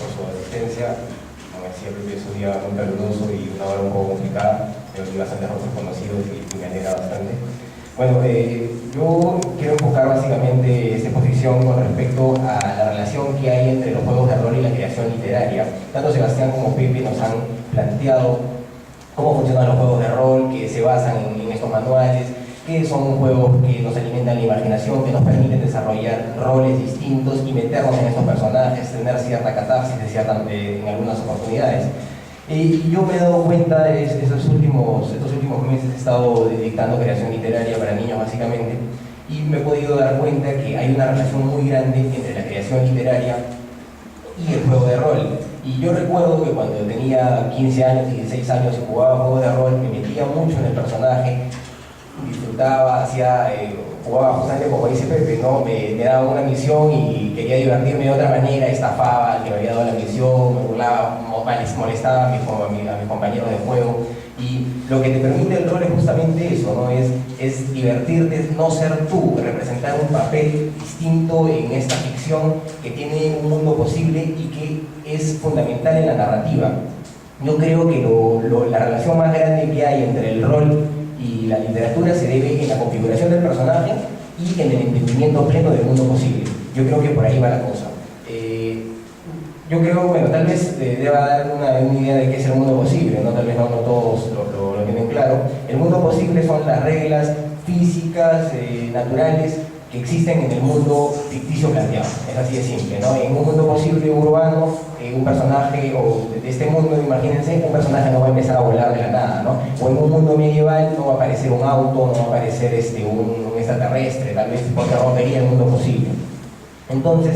por su asistencia. Como decía, es un día muy caluroso y una hora un poco complicada, pero hay bastantes rostros conocidos y me alegra bastante. Bueno, yo quiero enfocar básicamente esta exposición con respecto a la relación que hay entre los juegos de rol y la creación literaria. Tanto Sebastián como Pepe nos han planteado cómo funcionan los juegos de rol, que se basan en estos manuales, que son juegos que nos alimentan la imaginación, que nos permiten desarrollar roles distintos y meternos en estos personajes, tener cierta catarsis en algunas oportunidades. Y yo me he dado cuenta, estos últimos meses he estado dictando creación literaria para niños básicamente, y me he podido dar cuenta que hay una relación muy grande entre la creación literaria y el juego de rol. Y yo recuerdo que cuando tenía 15 años, 16 años y jugaba juegos de rol, me metía mucho en el personaje, disfrutaba, jugaba justamente como dice Pepe, ¿no? Me daba una misión y quería divertirme de otra manera, estafaba al que me había dado la misión, me burlaba, molestaba a mis compañeros de juego. Y lo que te permite el rol es justamente eso, ¿no? Es divertirte, no ser tú, representar un papel distinto en esta ficción que tiene un mundo posible y que es fundamental en la narrativa. Yo creo que la relación más grande que hay entre el rol y la literatura se debe en la configuración del personaje y en el entendimiento pleno del mundo posible. Yo creo que por ahí va la cosa. Yo creo, bueno, tal vez deba dar una idea de qué es el mundo posible, ¿no? Tal vez no todos lo tienen claro. El mundo posible son las reglas físicas, naturales, que existen en el mundo ficticio planteado. Es así de simple, ¿no? En un mundo posible urbano, un personaje, o de este mundo, imagínense, un personaje no va a empezar a volar de la nada, ¿no? O en un mundo medieval no va a aparecer un auto, no va a aparecer un extraterrestre, tal vez porque rompería el mundo posible. Entonces,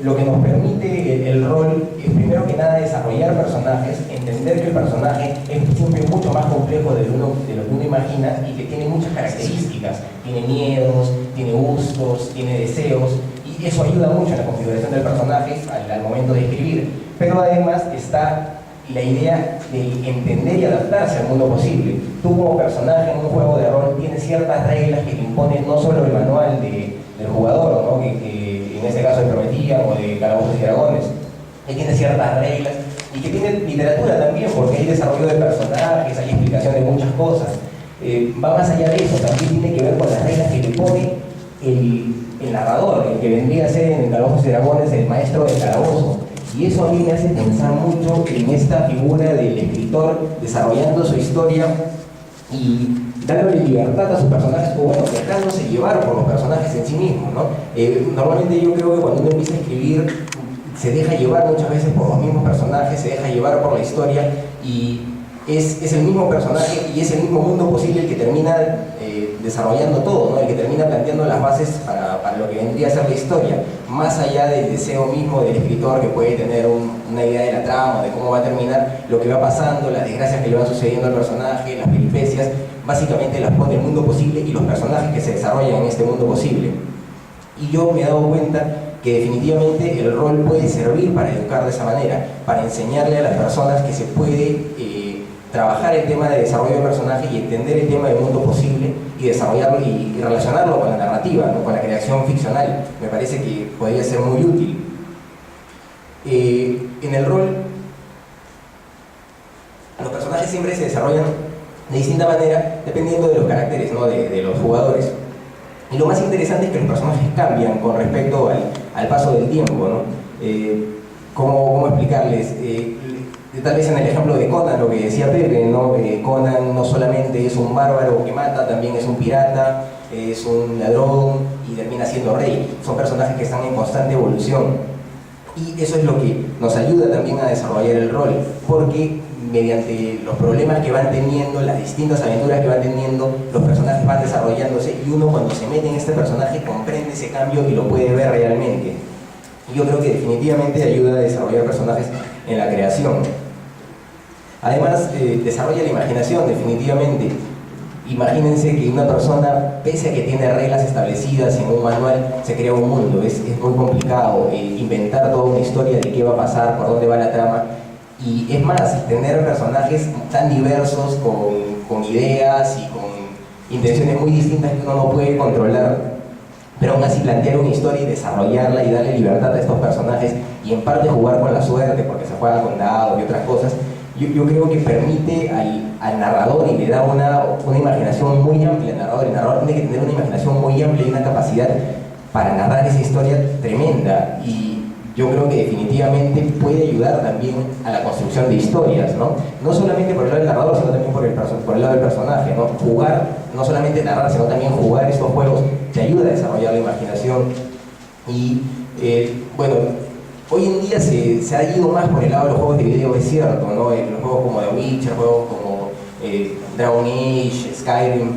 lo que nos permite el rol es primero que nada desarrollar personajes, entender que el personaje es siempre mucho más complejo de lo que uno imagina y que tiene muchas características, tiene miedos, tiene gustos, tiene deseos, y eso ayuda mucho en la configuración del personaje al momento de escribir. Pero además está la idea de entender y adaptarse al mundo posible. Tú como personaje en un juego de rol tienes ciertas reglas que te imponen no solo el manual del jugador, ¿no? que en este caso de Prometía o de Calabozos y Dragones, que tiene ciertas reglas y que tiene literatura también, porque hay desarrollo de personajes, hay explicación de muchas cosas. Va más allá de eso, también tiene que ver con las reglas que le pone el narrador, el que vendría a ser en Calabozos y Dragones el maestro del calabozo. Y eso a mí me hace pensar mucho en esta figura del escritor desarrollando su historia y dándole libertad a sus personajes, o bueno, dejándose llevar por los personajes en sí mismos, ¿no? Normalmente yo creo que cuando uno empieza a escribir se deja llevar muchas veces por los mismos personajes, se deja llevar por la historia y es el mismo personaje y es el mismo mundo posible el que termina desarrollando todo, ¿no? El que termina planteando las bases para lo que vendría a ser la historia, más allá del deseo mismo del escritor que puede tener una idea de la trama, de cómo va a terminar, lo que va pasando, las desgracias que le van sucediendo al personaje, las peripecias, básicamente las pone el mundo posible y los personajes que se desarrollan en este mundo posible. Y yo me he dado cuenta que definitivamente el rol puede servir para educar de esa manera, para enseñarle a las personas que se puede trabajar el tema de desarrollo de personaje y entender el tema del mundo posible y desarrollarlo y relacionarlo con la narrativa, ¿no? Con la creación ficcional. Me parece que podría ser muy útil. En el rol, los personajes siempre se desarrollan de distinta manera dependiendo de los caracteres, ¿no? de los jugadores. Y lo más interesante es que los personajes cambian con respecto al paso del tiempo, ¿no? ¿Cómo explicarles? Tal vez en el ejemplo de Conan, lo que decía Pepe, ¿no? Conan no solamente es un bárbaro que mata, también es un pirata, es un ladrón y termina siendo rey. Son personajes que están en constante evolución. Y eso es lo que nos ayuda también a desarrollar el rol, porque mediante los problemas que van teniendo, las distintas aventuras que van teniendo, los personajes van desarrollándose y uno cuando se mete en este personaje comprende ese cambio y lo puede ver realmente. Y yo creo que definitivamente ayuda a desarrollar personajes en la creación. Además, desarrolla la imaginación, definitivamente. Imagínense que una persona, pese a que tiene reglas establecidas en un manual, se crea un mundo. Es muy complicado inventar toda una historia de qué va a pasar, por dónde va la trama. Y es más, tener personajes tan diversos, con ideas y con intenciones muy distintas que uno no puede controlar, pero aún así plantear una historia y desarrollarla y darle libertad a estos personajes y en parte jugar con la suerte porque se juega con dados y otras cosas, yo creo que permite al narrador y le da una imaginación muy amplia al narrador. El narrador tiene que tener una imaginación muy amplia y una capacidad para narrar esa historia tremenda, y yo creo que definitivamente puede ayudar también a la construcción de historias, ¿no? No solamente por el lado del narrador, sino también por el lado del personaje, ¿no? Jugar, no solamente narrar, sino también jugar estos juegos te ayuda a desarrollar la imaginación. Y bueno, hoy en día se ha ido más por el lado de los juegos de video, es cierto, ¿no? Los juegos como The Witcher, juegos como Dragon Age, Skyrim,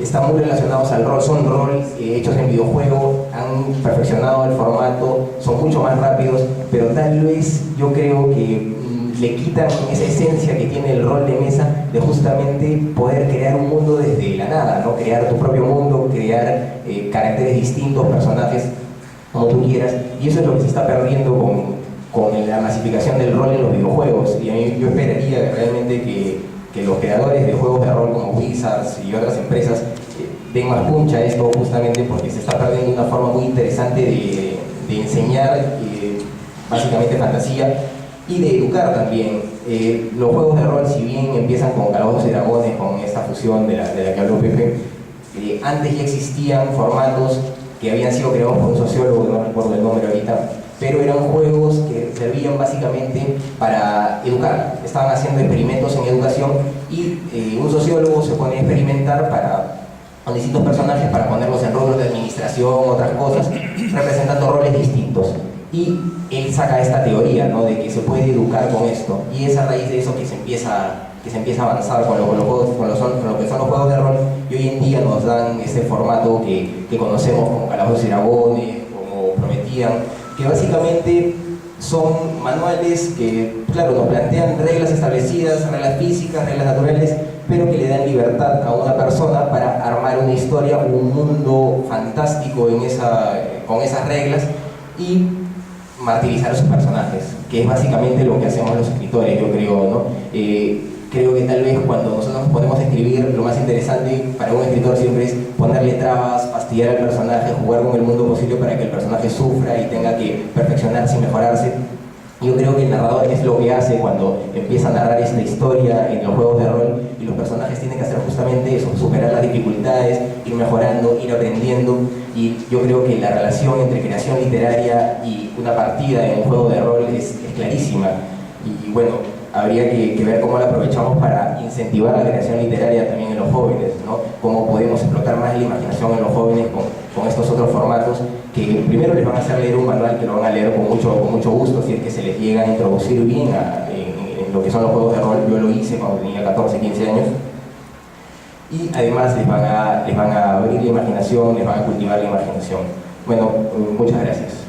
están muy relacionados al rol, son roles hechos en videojuego, han perfeccionado el formato, son mucho más rápidos, pero tal vez yo creo que le quitan esa esencia que tiene el rol de mesa de justamente poder crear un mundo desde la nada, ¿no? Crear tu propio mundo, crear caracteres distintos, personajes, como tú quieras, y eso es lo que se está perdiendo con la masificación del rol en los videojuegos. Y a mí, yo esperaría realmente que los creadores de juegos de rol como Wizards y otras empresas den más puncha a esto, justamente porque se está perdiendo una forma muy interesante de enseñar básicamente fantasía y de educar también. Los juegos de rol, si bien empiezan con Calabozos y Dragones, con esta fusión de la que habló Pepe, antes ya existían formatos que habían sido creados por un sociólogo, no recuerdo el nombre ahorita, pero eran juegos que servían básicamente para educar. Estaban haciendo experimentos en educación y un sociólogo se pone a experimentar con distintos personajes para ponerlos en roles de administración, otras cosas, representando roles distintos. Y él saca esta teoría, ¿no?, de que se puede educar con esto, y es a raíz de eso que se empieza a avanzar con lo que son los juegos de rol, y hoy en día nos dan este formato que conocemos como Calabozos y Dragones, como Prometían, que básicamente son manuales que, claro, nos plantean reglas establecidas, reglas físicas, reglas naturales, pero que le dan libertad a una persona para armar una historia, un mundo fantástico con esas reglas y martirizar a sus personajes, que es básicamente lo que hacemos los escritores, yo creo, ¿no? Creo que tal vez cuando nosotros nos ponemos a escribir, lo más interesante para un escritor siempre es ponerle trabas, fastidiar al personaje, jugar con el mundo posible para que el personaje sufra y tenga que perfeccionarse y mejorarse. Yo creo que el narrador es lo que hace cuando empieza a narrar esta historia en los juegos de rol, y los personajes tienen que hacer justamente eso, superar las dificultades, ir mejorando, ir aprendiendo. Y yo creo que la relación entre creación literaria y una partida en un juego de rol es clarísima. Y bueno, habría que ver cómo la aprovechamos para incentivar la creación literaria también en los jóvenes, ¿no? Cómo podemos explotar más la imaginación en los jóvenes con estos otros formatos que primero les van a hacer leer un manual que lo van a leer con mucho gusto, si es que se les llega a introducir bien en lo que son los juegos de rol. Yo lo hice cuando tenía 14, 15 años. Y además les van a abrir la imaginación, les van a cultivar la imaginación. Bueno, muchas gracias.